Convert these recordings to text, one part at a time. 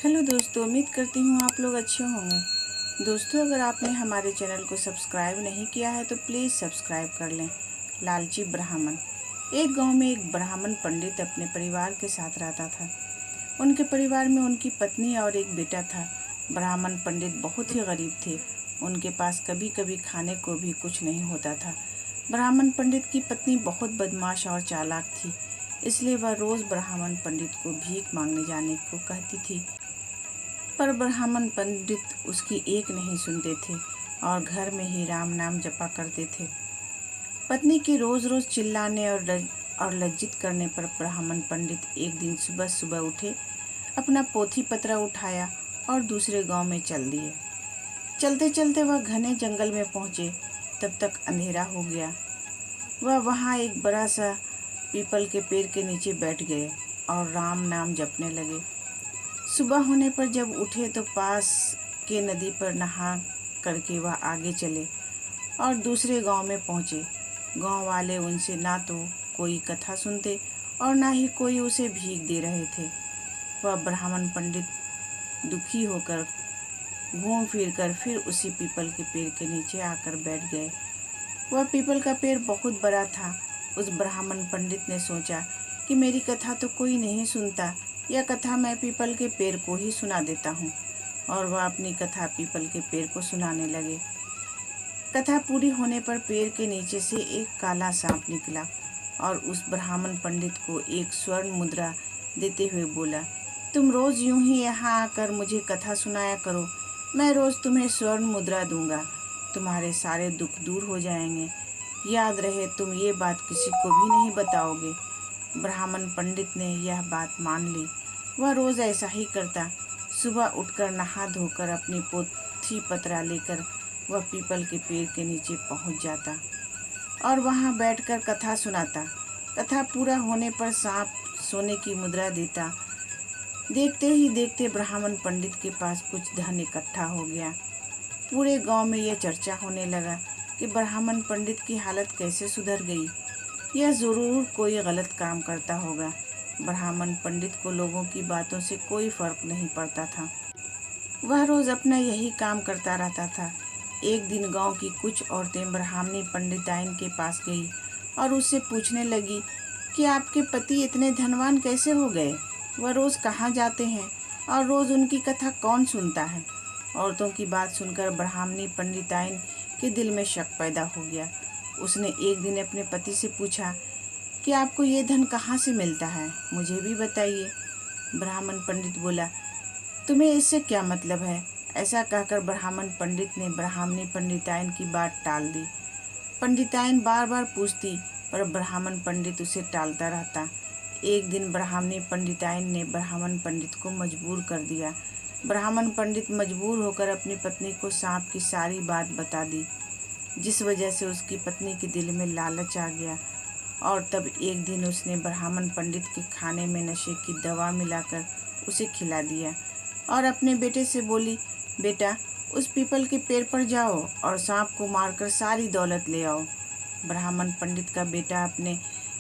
Hello दोस्तों, उम्मीद करती हूँ आप लोग अच्छे होंगे। दोस्तों, अगर आपने हमारे चैनल को सब्सक्राइब नहीं किया है तो प्लीज़ सब्सक्राइब कर लें। लालची ब्राह्मण। एक गांव में एक ब्राह्मण पंडित अपने परिवार के साथ रहता था। उनके परिवार में उनकी पत्नी और एक बेटा था। ब्राह्मण पंडित बहुत ही गरीब थे। उनके पास कभी कभी खाने को भी कुछ नहीं होता था। ब्राह्मण पंडित की पत्नी बहुत बदमाश और चालाक थी, इसलिए वह रोज़ ब्राह्मण पंडित को भीख मांगने जाने को कहती थी। पर ब्राह्मण पंडित उसकी एक नहीं सुनते थे और घर में ही राम नाम जपा करते थे। पत्नी के रोज रोज चिल्लाने और लज्जित करने पर ब्राह्मण पंडित एक दिन सुबह सुबह उठे, अपना पोथी पत्रा उठाया और दूसरे गांव में चल दिए। चलते चलते वह घने जंगल में पहुंचे, तब तक अंधेरा हो गया। वह वहां एक बड़ा सा पीपल के पेड़ के नीचे बैठ गए और राम नाम जपने लगे। सुबह होने पर जब उठे तो पास के नदी पर नहा करके वह आगे चले और दूसरे गांव में पहुंचे। गांव वाले उनसे ना तो कोई कथा सुनते और ना ही कोई उसे भीख दे रहे थे। वह ब्राह्मण पंडित दुखी होकर घूम फिर कर फिर उसी पीपल के पेड़ के नीचे आकर बैठ गए। वह पीपल का पेड़ बहुत बड़ा था। उस ब्राह्मण पंडित ने सोचा कि मेरी कथा तो कोई नहीं सुनता, यह कथा मैं पीपल के पेड़ को ही सुना देता हूँ। और वह अपनी कथा पीपल के पेड़ को सुनाने लगे। कथा पूरी होने पर पेड़ के नीचे से एक काला सांप निकला और उस ब्राह्मण पंडित को एक स्वर्ण मुद्रा देते हुए बोला, तुम रोज यूं ही यहाँ आकर मुझे कथा सुनाया करो, मैं रोज तुम्हें स्वर्ण मुद्रा दूंगा, तुम्हारे सारे दुख दूर हो जाएंगे। याद रहे तुम ये बात किसी को भी नहीं बताओगे। ब्राह्मण पंडित ने यह बात मान ली। वह रोज ऐसा ही करता। सुबह उठकर नहा धोकर अपनी पोथी पत्रा लेकर वह पीपल के पेड़ के नीचे पहुंच जाता और वहां बैठकर कथा सुनाता। कथा पूरा होने पर सांप सोने की मुद्रा देता। देखते ही देखते ब्राह्मण पंडित के पास कुछ धन इकट्ठा हो गया। पूरे गांव में यह चर्चा होने लगा कि ब्राह्मण पंडित की हालत कैसे सुधर गई। यह जरूर कोई गलत काम करता होगा। ब्राह्मण पंडित को लोगों की बातों से कोई फर्क नहीं पड़ता था। वह रोज अपना यही काम करता रहता था। एक दिन गांव की कुछ औरतें ब्राह्मणी पंडिताइन के पास गई और उससे पूछने लगी कि आपके पति इतने धनवान कैसे हो गए, वह रोज कहाँ जाते हैं और रोज उनकी कथा कौन सुनता है। औरतों की बात सुनकर ब्राह्मणी पंडिताइन के दिल में शक पैदा हो गया। उसने एक दिन अपने पति से पूछा कि आपको ये धन कहाँ से मिलता है, मुझे भी बताइए। ब्राह्मण पंडित बोला, तुम्हें इससे क्या मतलब है। ऐसा कहकर ब्राह्मण पंडित ने ब्राह्मणी पंडिताइन की बात टाल दी। पंडिताइन बार बार पूछती पर ब्राह्मण पंडित उसे टालता रहता। एक दिन ब्राह्मणी पंडिताइन ने ब्राह्मण पंडित को मजबूर कर दिया। ब्राह्मण पंडित मजबूर होकर अपनी पत्नी को सांप की सारी बात बता दी, जिस वजह से उसकी पत्नी के दिल में लालच आ गया और तब एक दिन उसने ब्राह्मण पंडित के खाने में नशे की दवा मिलाकर उसे खिला दिया और अपने बेटे से बोली, बेटा उस पीपल के पेड़ पर जाओ और सांप को मारकर सारी दौलत ले आओ। ब्राह्मण पंडित का बेटा अपने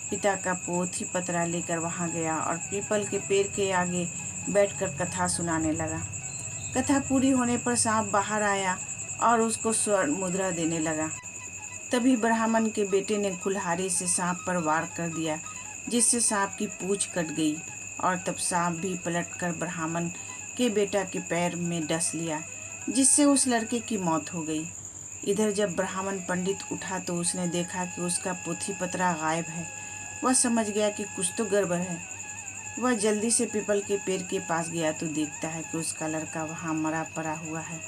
पिता का पोथी पत्रा लेकर वहां गया और पीपल के पेड़ के आगे बैठकर कथा सुनाने लगा। कथा पूरी होने पर सांप बाहर आया और उसको स्वर्ण मुद्रा देने लगा। तभी ब्राह्मण के बेटे ने कुल्हाड़ी से सांप पर वार कर दिया, जिससे सांप की पूंछ कट गई और तब सांप भी पलटकर ब्राह्मण के बेटा के पैर में डस लिया, जिससे उस लड़के की मौत हो गई। इधर जब ब्राह्मण पंडित उठा तो उसने देखा कि उसका पोथी पत्रा गायब है। वह समझ गया कि कुछ तो गड़बड़ है। वह जल्दी से पीपल के पेड़ के पास गया तो देखता है कि उसका लड़का वहां मरा पड़ा हुआ है।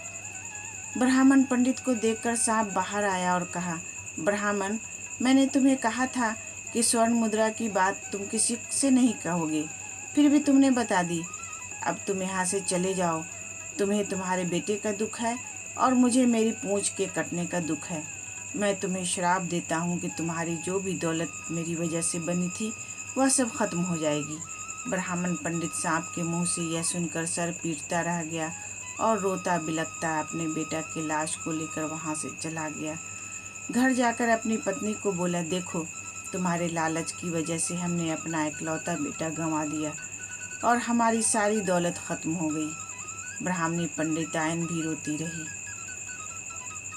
ब्राह्मण पंडित को देखकर सांप बाहर आया और कहा, ब्राह्मण, मैंने तुम्हें कहा था कि स्वर्ण मुद्रा की बात तुम किसी से नहीं कहोगे, फिर भी तुमने बता दी। अब तुम यहाँ से चले जाओ। तुम्हें तुम्हारे बेटे का दुख है और मुझे मेरी पूंछ के कटने का दुख है। मैं तुम्हें श्राप देता हूँ कि तुम्हारी जो भी दौलत मेरी वजह से बनी थी वह सब खत्म हो जाएगी। ब्राह्मण पंडित सांप के मुंह से यह सुनकर सर पीटता रह गया और रोता बिलखता अपने बेटा की लाश को लेकर वहां से चला गया। घर जाकर अपनी पत्नी को बोला, देखो तुम्हारे लालच की वजह से हमने अपना इकलौता बेटा गंवा दिया और हमारी सारी दौलत खत्म हो गई। ब्राह्मणी पंडितायन भी रोती रही।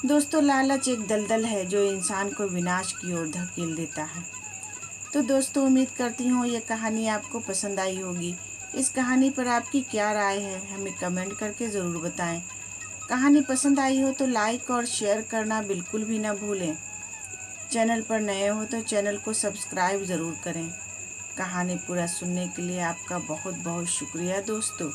दोस्तों, लालच एक दलदल है जो इंसान को विनाश की ओर धकेल देता है। तो दोस्तों, उम्मीद करती हूँ ये कहानी आपको पसंद आई होगी। इस कहानी पर आपकी क्या राय है हमें कमेंट करके ज़रूर बताएं। कहानी पसंद आई हो तो लाइक और शेयर करना बिल्कुल भी ना भूलें। चैनल पर नए हो तो चैनल को सब्सक्राइब ज़रूर करें। कहानी पूरा सुनने के लिए आपका बहुत बहुत शुक्रिया दोस्तों।